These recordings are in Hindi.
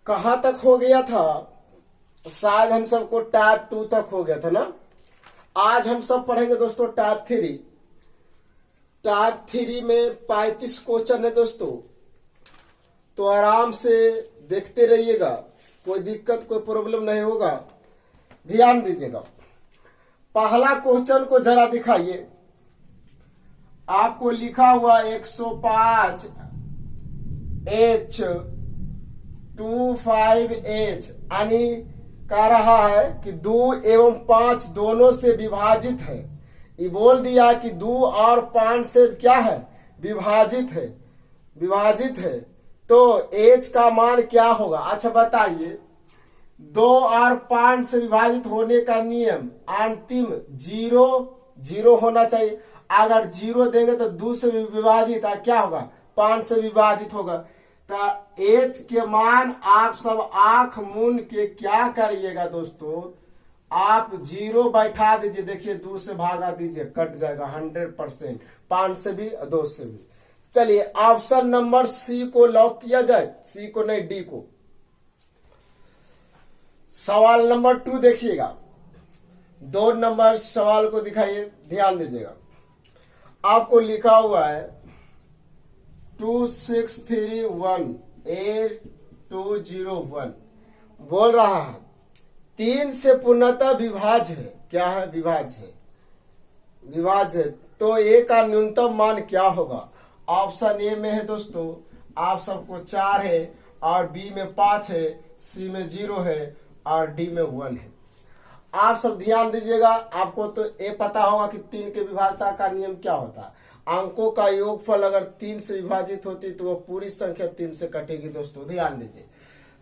कहाँ तक हो गया था? शायद हम सबको टाइप 2 तक हो गया था ना। आज हम सब पढ़ेंगे दोस्तों टाइप 3। टाइप 3 में 35 क्वेश्चन है दोस्तों, तो आराम से देखते रहिएगा, कोई दिक्कत कोई प्रॉब्लम नहीं होगा, ध्यान दीजिएगा। पहला क्वेश्चन को जरा दिखाइए। आपको लिखा हुआ 105 H 25H यानी कह रहा है कि 2 एवं 5 दोनों से विभाजित है। ये बोल दिया कि 2 और 5 से क्या है? विभाजित है। तो H का मान क्या होगा? अच्छा बताइए, 2 और 5 से विभाजित होने का नियम अंतिम 0 होना चाहिए। अगर 0 देंगे तो 2 से विभाजित क्या होगा? 5 से विभाजित होगा। तो H के मान आप सब आंख मूंद के क्या करिएगा दोस्तों, आप 0 बैठा दीजिए। देखिए 2 से भागा दीजिए, कट जाएगा 100%, 5 से भी 2 से भी। चलिए ऑप्शन नंबर सी को लॉक किया जाए, सी को नहीं डी को। सवाल नंबर 2 देखिएगा, 2 नंबर सवाल को दिखाइए, ध्यान दीजिएगा। आपको लिखा हुआ है 2631A201 बोल रहा है 3 से पूर्णतः विभाज्य है। क्या है? विभाज्य है। तो ए का न्यूनतम मान क्या होगा? ऑप्शन ए में है दोस्तों आप सबको 4 है, और बी में 5 है, सी में 0 है, और डी में 1 है। आप सब ध्यान दीजिएगा। आपको तो ये पता होगा कि 3 के विभाज्यता का नियम क्या होता है। अंकों का योगफल अगर 3 से विभाजित होती तो वह पूरी संख्या 3 से कटेगी दोस्तों, ध्यान दीजिए।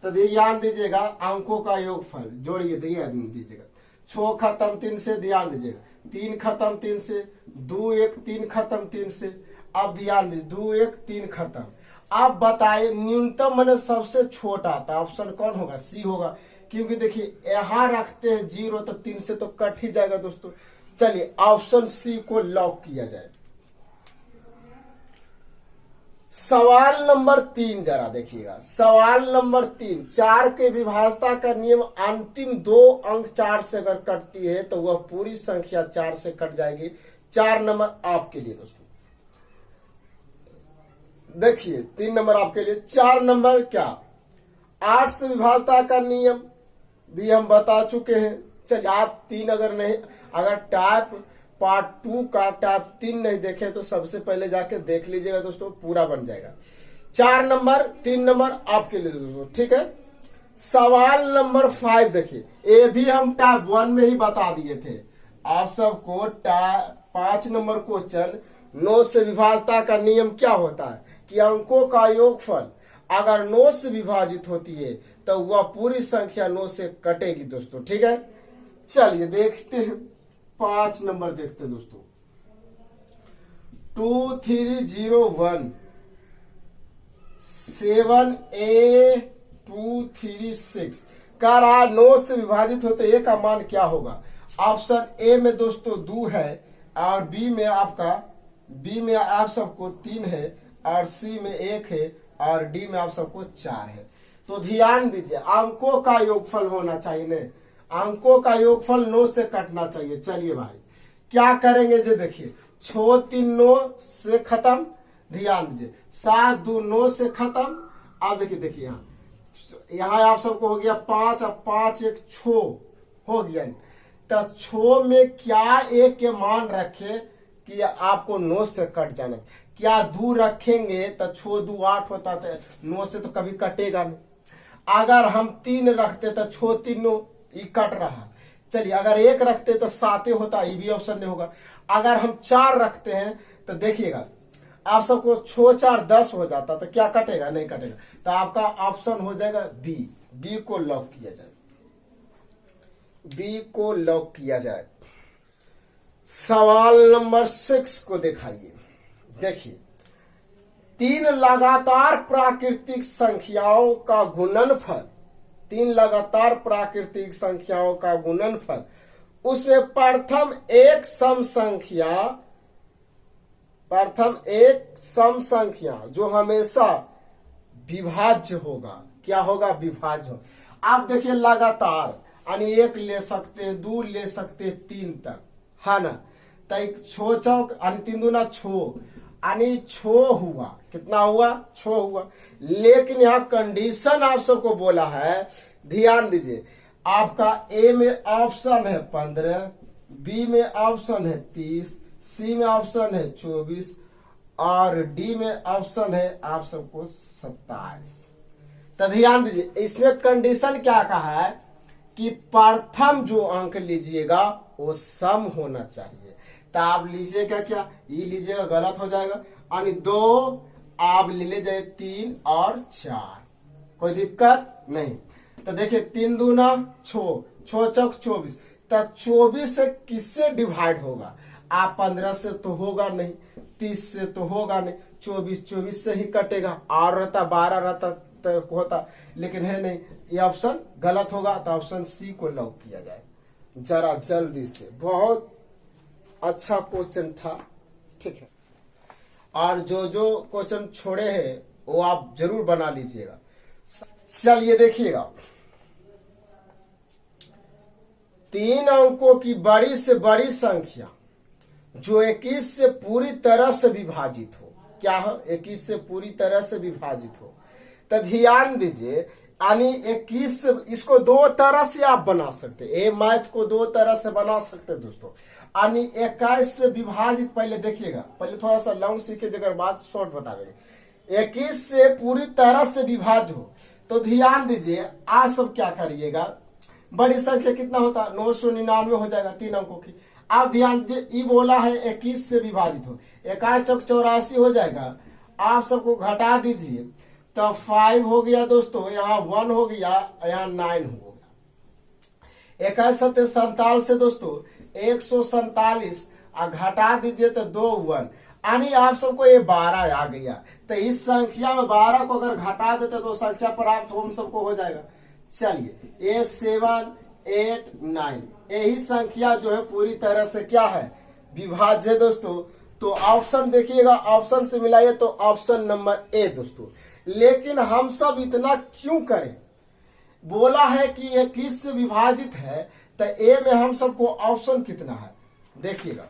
तो ध्यान दीजिएगा, अंकों का योगफल जोड़िए, ध्यान दीजिएगा। 6 खत्म 3 से, ध्यान दीजिएगा। 3 खत्म 3 से, 2 1 3 खत्म 3 से। अब ध्यान दीजिए, 2 1 3 खत्म। आप बताइए न्यूनतम मैंने सबसे छोटा था, ऑप्शन कौन होगा? सी होगा, क्योंकि देखिए यहां रखते हैं 0 तो 3 से तो कट ही जाएगा दोस्तों। चलिए ऑप्शन सी को लॉक किया जाए। सवाल नंबर 3 जरा देखिएगा। सवाल नंबर 3, 4 के विभाज्यता का नियम अंतिम 2 अंक 4 से अगर कटती है तो वह पूरी संख्या 4 से कट जाएगी। 4 नंबर आपके लिए दोस्तों। देखिए 3 नंबर आपके लिए। 4 नंबर क्या? 8 से विभाज्यता का नियम भी हम बता चुके हैं। चलिए आप 3 अगर नहीं, अगर टाइप पार्ट 2 का टाइप 3 नहीं देखे तो सबसे पहले जाके देख लीजिएगा दोस्तों, पूरा बन जाएगा। 4 नंबर 3 नंबर आपके लिए दोस्तों, ठीक है। सवाल नंबर 5 देखिए, ये भी हम टाइप 1 में ही बता दिए थे आप सबको। 5 नंबर क्वेश्चन, 9 से विभाज्यता का नियम क्या होता है कि अंकों का योगफल अगर 9 से विभाजित होती है तो वह पूरी संख्या 9 से कटेगी दोस्तों, ठीक है। चलिए देखते हैं 5 नंबर देखते हैं दोस्तों। 2301 7A236 का 9 से विभाजित होते ए का मान क्या होगा? ऑप्शन ए में दोस्तों 2 है, और बी में आप सबको 3 है, और सी में 1 है, और डी में आप सबको 4 है। तो ध्यान दीजिए, अंकों का योगफल होना चाहिए न, अंकों का योगफल 9 से कटना चाहिए। चलिए भाई क्या करेंगे जो देखिए, 6 3 9 से खत्म, ध्यान दीजिए। 7 2 9 से खत्म। अब देखिए यहाँ आप सबको हो गया 5, अब 5 1 6 हो गया। तो 6 में क्या एक के मान रखे कि आपको 9 से कट जाना? क्या 2 रखेंगे तो 6 2 8 होता था, 9 से तो कभी कटेगा नहीं। अगर हम 3 रखते तो 6 3 9 ये कट रहा। चलिए अगर 1 रखते तो 7 होता, ये भी ऑप्शन नहीं होगा। अगर हम 4 रखते हैं तो देखिएगा आप सबको 6 4 10 हो जाता, तो क्या कटेगा? नहीं कटेगा। तो आपका ऑप्शन हो जाएगा बी को लॉक किया जाए, बी को लॉक किया जाए। सवाल नंबर 6 को दिखाइए। देखिए 3 लगातार प्राकृतिक संख्याओं का गुणनफल, 3 लगातार प्राकृतिक संख्याओं का गुणनफल, उसमें प्रथम एक सम संख्या जो हमेशा विभाज्य होगा, क्या होगा, विभाज्य। आप देखिए लगातार यानी 1 ले सकते, 2 ले सकते, 3 तक, है ना। तो छो चौक यानी 3 दूना छो यानी छो हुआ, कितना हुआ, छो हुआ। लेकिन यहाँ कंडीशन आप सबको बोला है, ध्यान दीजिए, आपका ए में ऑप्शन है 15, बी में ऑप्शन है 30, सी में ऑप्शन है 24 और डी में ऑप्शन है आप सबको 27। तो ध्यान दीजिए, इसमें कंडीशन क्या कहा है कि प्रथम जो अंक लीजिएगा वो सम होना चाहिए। तो आप लीजिएगा क्या, ये लीजिएगा, गलत हो जाएगा, यानी 2 आप ले जाए 3 और 4, कोई दिक्कत नहीं। तो देखिए 3 दूना छो, छो चौक 24, तो 24 से किससे डिवाइड होगा, आप 15 से तो होगा नहीं, 30 से तो होगा नहीं, 24 से ही कटेगा, और रहता 12 रहता तो होता, लेकिन है नहीं, ये ऑप्शन गलत होगा। तो ऑप्शन सी को लॉक किया जाए जरा जल्दी से। बहुत अच्छा क्वेश्चन था, ठीक है। और जो जो क्वेश्चन छोड़े हैं वो आप जरूर बना लीजिएगा। चलिए देखिएगा, 3 अंकों की बड़ी से बड़ी संख्या जो 21 से पूरी तरह से विभाजित हो, क्या है, 21 से पूरी तरह से विभाजित हो। तो ध्यान दीजिए, यानी 21, इसको 2 तरह से आप बना सकते, ए मैथ को 2 तरह से बना सकते दोस्तों। यानी 21 से विभाजित, पहले देखिएगा, पहले थोड़ा सा लॉन्ग सीखे, जगह बात शॉर्ट बता देंगे। 21 से पूरी तरह से विभाज्य हो, तो ध्यान दीजिए, आप सब क्या करिएगा, बड़ी संख्या कितना होता है, 999 हो जाएगा 3 अंकों की। आप ध्यान दीजिए, ये बोला है 21 से विभाजित हो, 21 चौक 84 हो जाएगा। आप सबको घटा दीजिए, तो 5 हो गया दोस्तों, यहाँ 1 हो गया, यहाँ 9 हो गया। 21 सत्य 47 से दोस्तों 147, घटा दीजिए तो 2 1, यानी आप सबको ये 12 आ गया। तो इस संख्या में 12 को अगर घटा देते तो संख्या प्राप्त हम सबको हो जाएगा। चलिए, ये 7 8 9, यही संख्या जो है पूरी तरह से क्या है, विभाज्य दोस्तों। तो ऑप्शन देखिएगा, ऑप्शन से मिलाइए तो ऑप्शन नंबर ए दोस्तों। लेकिन हम सब इतना क्यों करें, बोला है कि 21 से विभाजित है, तो ए में हम सबको ऑप्शन कितना है, देखिएगा,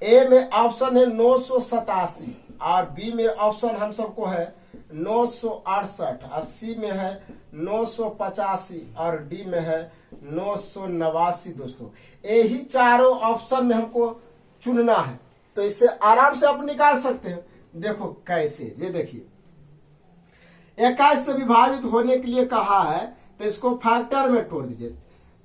ए में ऑप्शन है 987 और बी में ऑप्शन हम सबको है 968, 80 में है 985 और डी में है 989 दोस्तों। यही चारों ऑप्शन में हमको चुनना है, तो इससे आराम से आप निकाल सकते हैं। देखो कैसे, ये देखिए, 21 से विभाजित होने के लिए कहा है, तो इसको फैक्टर में तोड़ दीजिए।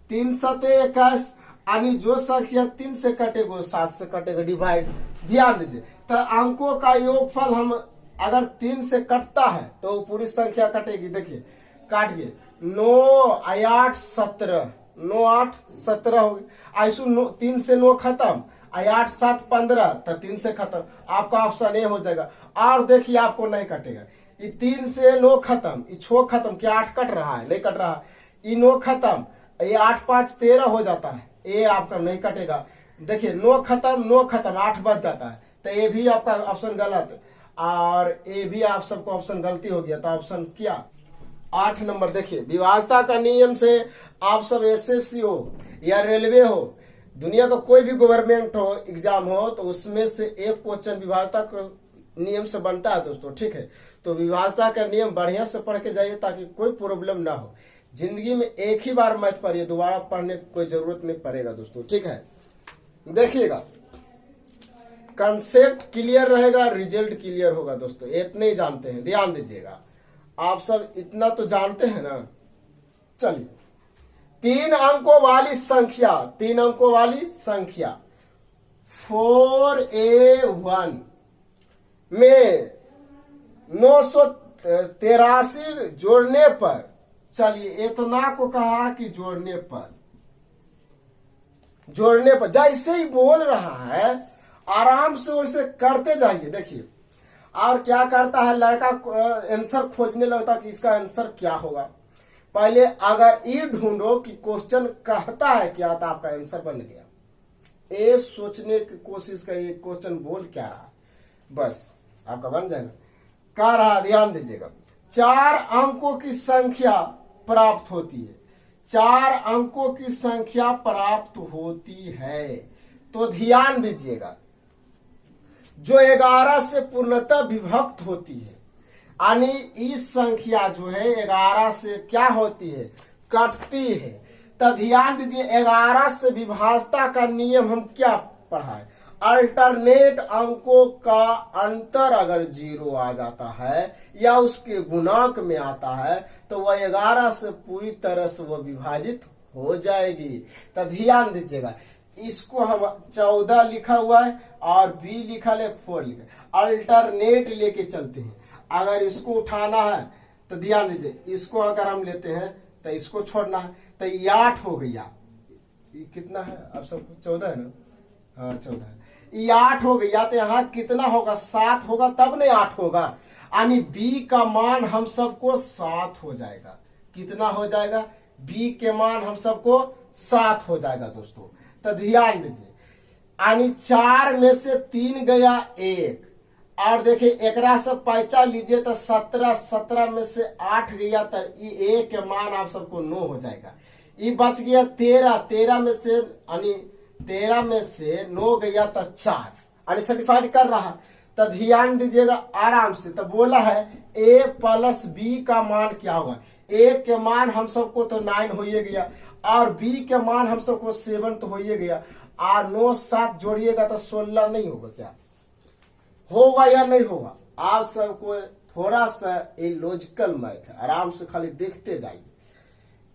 3 सते 21, यानी जो संख्या 3 से कटेगा 7 से कटेगा, डिवाइड। ध्यान दीजिए, तो अंकों का योगफल हम अगर 3 से कटता है तो पूरी संख्या कटेगी। देखिए काट गए, 9 8 17, 9 8 17 हो गई। ऐसु 3 से 9 खत्म, 8 7 15, तो 3 से खत्म, आपका ऑप्शन ए हो जाएगा। और देखिए आपको नहीं कटेगा, ये 3 से 9 खत्म, ये 6 खत्म, क्या 8 कट रहा है, नहीं कट रहा है, ये 9 खत्म, ये 8 5 13 हो जाता है, ये आपका नहीं कटेगा। देखिए 9 खत्म 9 खत्म, 8 बच जाता है, तो ये भी आपका ऑप्शन गलत, और ये भी आप सबको ऑप्शन गलती हो गया। तो ऑप्शन क्या, 8 नंबर। देखिए, विभाजता का नियम से आप सब एसएससी हो या रेलवे हो, दुनिया का कोई भी गवर्नमेंट हो एग्जाम हो, तो उसमें से एक क्वेश्चन विभाजता का नियम से बनता है दोस्तों, ठीक है। तो विभाजता का नियम बढ़िया से पढ़ के जाइए ताकि कोई प्रॉब्लम ना हो। जिंदगी में एक ही बार मैथ पढ़िए, दोबारा पढ़ने की कोई जरूरत नहीं पड़ेगा दोस्तों, ठीक है। देखिएगा, कंसेप्ट क्लियर रहेगा, रिजल्ट क्लियर होगा दोस्तों, इतने ही जानते हैं, ध्यान दीजिएगा। आप सब इतना तो जानते हैं ना। चलिए, 3 अंकों वाली संख्या, 3 अंकों वाली संख्या 4A1 में 983 जोड़ने पर, चलिए इतना को कहा कि जोड़ने पर जैसे ही बोल रहा है आराम से वैसे करते जाइए। देखिए, और क्या करता है लड़का, आंसर खोजने लगता कि इसका आंसर क्या होगा। पहले अगर ये ढूंढो कि क्वेश्चन कहता है क्या, तो आपका आंसर बन गया। ये सोचने की कोशिश करिए क्वेश्चन बोल क्या रहा, बस आपका बन जाएगा। कह रहा, ध्यान दीजिएगा, 4 अंकों की संख्या प्राप्त होती है, 4 अंकों की संख्या प्राप्त होती है। तो ध्यान दीजिएगा, जो 11 से पूर्णतः विभक्त होती है, यानी इस संख्या जो है 11 से क्या होती है, कटती है। तो ध्यान दीजिए, 11 से विभाजता का नियम हम क्या पढ़ा है, अल्टरनेट अंकों का अंतर अगर 0 आ जाता है या उसके गुणांक में आता है तो वह 11 से पूरी तरह से वह विभाजित हो जाएगी। तो ध्यान दीजिएगा, इसको हम 14 लिखा हुआ है और बी लिखा है 4 लिखा, अल्टरनेट लेके चलते हैं। अगर इसको उठाना है तो ध्यान दीजिए, इसको अगर हम लेते हैं तो इसको छोड़ना है, तो ये 8 हो गया। ये कितना है अब सबको, 14 है ना, हाँ 14 है। ये 8 हो गया, तो यहाँ कितना होगा, 7 होगा, तब नहीं 8 होगा, यानी बी का मान हम सबको 7 हो जाएगा। कितना हो जाएगा, बी के मान हम सबको 7 हो जाएगा दोस्तों। तो ध्यान दीजिए, यानी 4 में से 3 गया 1, और देखिए एकरा से पैसा लीजिए तो 17, 17 में से 8 गया तो ये ए के मान आप सबको 9 हो जाएगा। ये बच गया 13, 13 में से यानी 13 में से 9 गया तो 4, यानी सेटिफाइड कर रहा। तो ध्यान दीजिएगा आराम से, तो बोला है ए प्लस बी का मान क्या होगा, ए के मान हम सबको तो 9 हो गया और बी के मान हम सबको 7 तो हो गया, और 9 7 जोड़िएगा तो 16 नहीं होगा, क्या होगा या नहीं होगा। आप सबको थोड़ा सा ये लॉजिकल मैथ है, आराम से खाली देखते जाइए,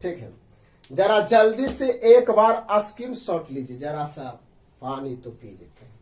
ठीक है। जरा जल्दी से एक बार स्क्रीनशॉट लीजिए, जरा सा पानी तो पी लेते हैं।